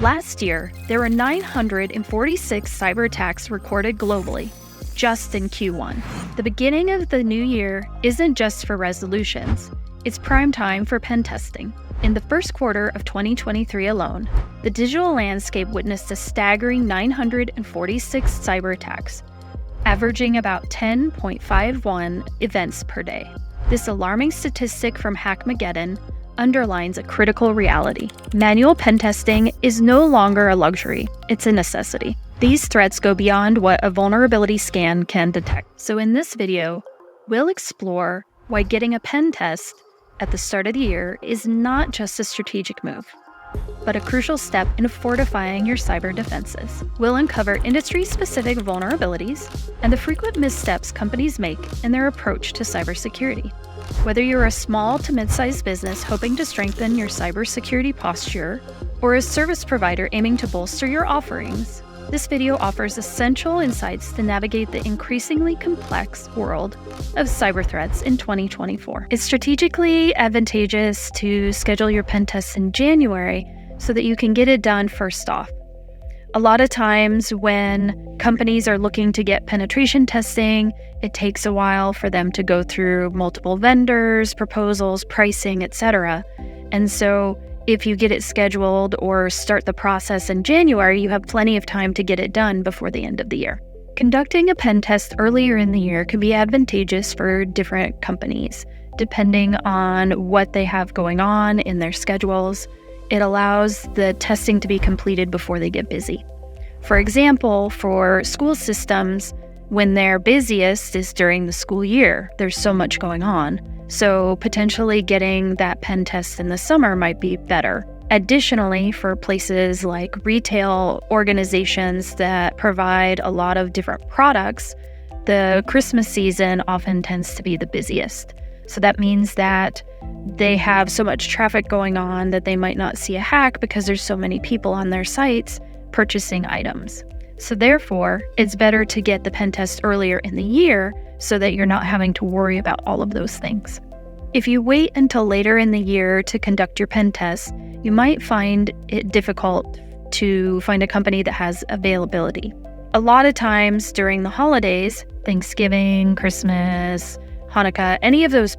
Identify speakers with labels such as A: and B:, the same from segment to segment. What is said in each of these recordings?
A: Last year, there were 946 cyber attacks recorded globally, just in Q1. The beginning of the new year isn't just for resolutions, it's prime time for pen testing. In the first quarter of 2023 alone, the digital landscape witnessed a staggering 946 cyber attacks, averaging about 10.51 events per day. This alarming statistic from Hackmageddon underlines a critical reality. Manual pen testing is no longer a luxury, it's a necessity. These threats go beyond what a vulnerability scan can detect. So in this video, we'll explore why getting a pen test at the start of the year is not just a strategic move, but a crucial step in fortifying your cyber defenses. We'll uncover industry-specific vulnerabilities and the frequent missteps companies make in their approach to cybersecurity. Whether you're a small to mid-sized business hoping to strengthen your cybersecurity posture, or a service provider aiming to bolster your offerings, this video offers essential insights to navigate the increasingly complex world of cyber threats in 2024. It's strategically advantageous to schedule your pen tests in January so that you can get it done first off. A lot of times when companies are looking to get penetration testing, it takes a while for them to go through multiple vendors, proposals, pricing, etc. And so if you get it scheduled or start the process in January, you have plenty of time to get it done before the end of the year. Conducting a pen test earlier in the year can be advantageous for different companies, depending on what they have going on in their schedules. It allows the testing to be completed before they get busy. For example, for school systems, when they're busiest is during the school year. There's so much going on. So potentially getting that pen test in the summer might be better. Additionally, for places like retail organizations that provide a lot of different products, the Christmas season often tends to be the busiest. So that means that they have so much traffic going on that they might not see a hack because there's so many people on their sites purchasing items. So therefore, it's better to get the pen test earlier in the year so that you're not having to worry about all of those things. If you wait until later in the year to conduct your pen test, you might find it difficult to find a company that has availability. A lot of times during the holidays, Thanksgiving, Christmas, Hanukkah, any of those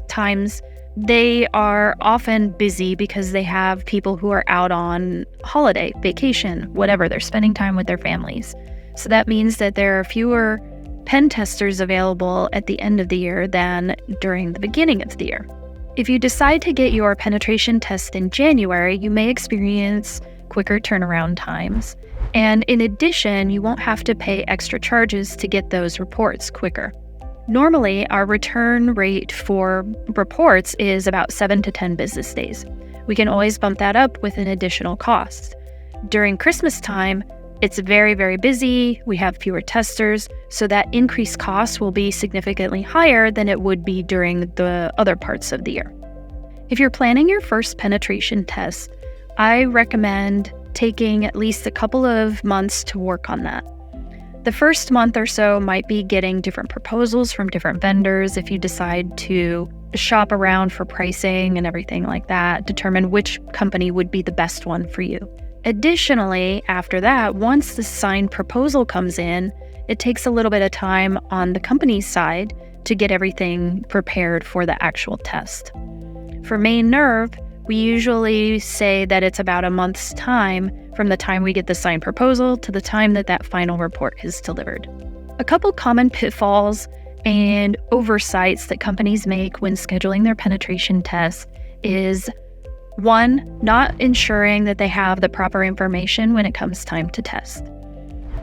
A: times, they are often busy because they have people who are out on holiday, vacation, whatever. They're spending time with their families. So that means that there are fewer pen testers available at the end of the year than during the beginning of the year. If you decide to get your penetration test in January, you may experience quicker turnaround times. And in addition, you won't have to pay extra charges to get those reports quicker. Normally, our return rate for reports is about 7 to 10 business days. We can always bump that up with an additional cost. During Christmas time, it's very, very busy. We have fewer testers, so that increased cost will be significantly higher than it would be during the other parts of the year. If you're planning your first penetration test, I recommend taking at least a couple of months to work on that. The first month or so might be getting different proposals from different vendors if you decide to shop around for pricing and everything like that, determine which company would be the best one for you. Additionally, after that, once the signed proposal comes in, it takes a little bit of time on the company's side to get everything prepared for the actual test. For Main Nerve, we usually say that it's about a month's time from the time we get the signed proposal to the time that that final report is delivered. A couple common pitfalls and oversights that companies make when scheduling their penetration tests is 1, not ensuring that they have the proper information when it comes time to test.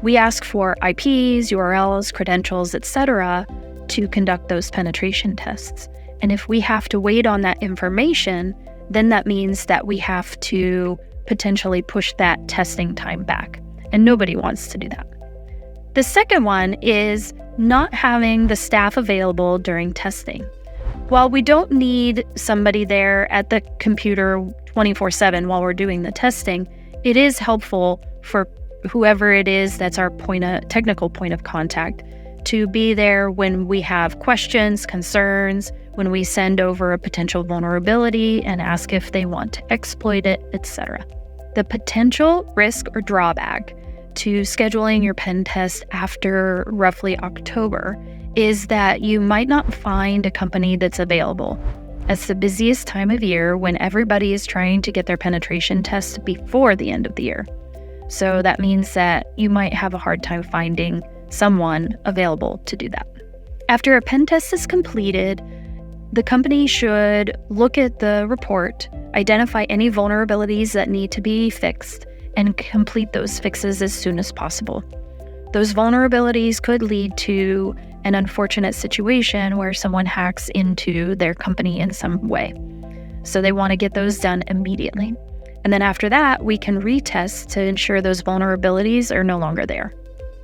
A: We ask for IPs, URLs, credentials, etc. to conduct those penetration tests. And if we have to wait on that information, then that means that we have to potentially push that testing time back. And nobody wants to do that. The second one is not having the staff available during testing. While we don't need somebody there at the computer 24/7 while we're doing the testing, it is helpful for whoever it is that's our technical point of contact to be there when we have questions, concerns, when we send over a potential vulnerability and ask if they want to exploit it, etc. The potential risk or drawback to scheduling your pen test after roughly October is that you might not find a company that's available. It's the busiest time of year when everybody is trying to get their penetration test before the end of the year. So that means that you might have a hard time finding someone available to do that. After a pen test is completed, the company should look at the report, identify any vulnerabilities that need to be fixed, and complete those fixes as soon as possible. Those vulnerabilities could lead to an unfortunate situation where someone hacks into their company in some way. So they want to get those done immediately. And then after that, we can retest to ensure those vulnerabilities are no longer there.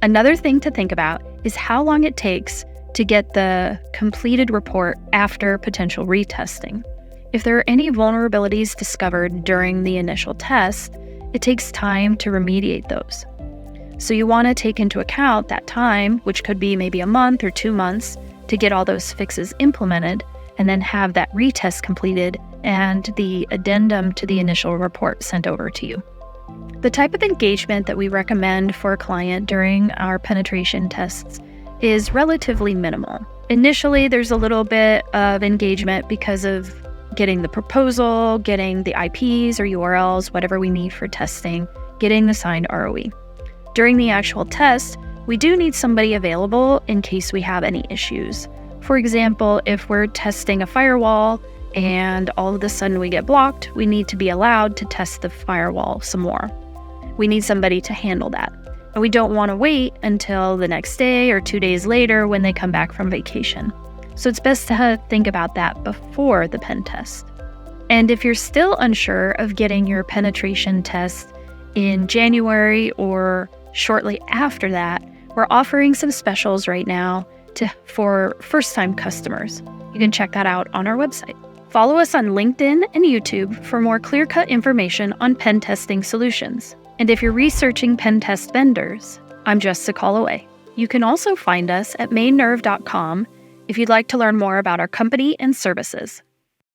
A: Another thing to think about is how long it takes to get the completed report after potential retesting. If there are any vulnerabilities discovered during the initial test, it takes time to remediate those. So you want to take into account that time, which could be maybe a month or 2 months, to get all those fixes implemented, and then have that retest completed and the addendum to the initial report sent over to you. The type of engagement that we recommend for a client during our penetration tests is relatively minimal. Initially, there's a little bit of engagement because of getting the proposal, getting the IPs or URLs, whatever we need for testing, getting the signed ROE. During the actual test, we do need somebody available in case we have any issues. For example, if we're testing a firewall and all of a sudden we get blocked, we need to be allowed to test the firewall some more. We need somebody to handle that. And we don't want to wait until the next day or 2 days later when they come back from vacation. So it's best to think about that before the pen test. And if you're still unsure of getting your penetration test in January or shortly after that, we're offering some specials right now for first-time customers. You can check that out on our website. Follow us on LinkedIn and YouTube for more clear-cut information on pen testing solutions. And if you're researching pen test vendors, I'm just a call away. You can also find us at mainnerve.com if you'd like to learn more about our company and services.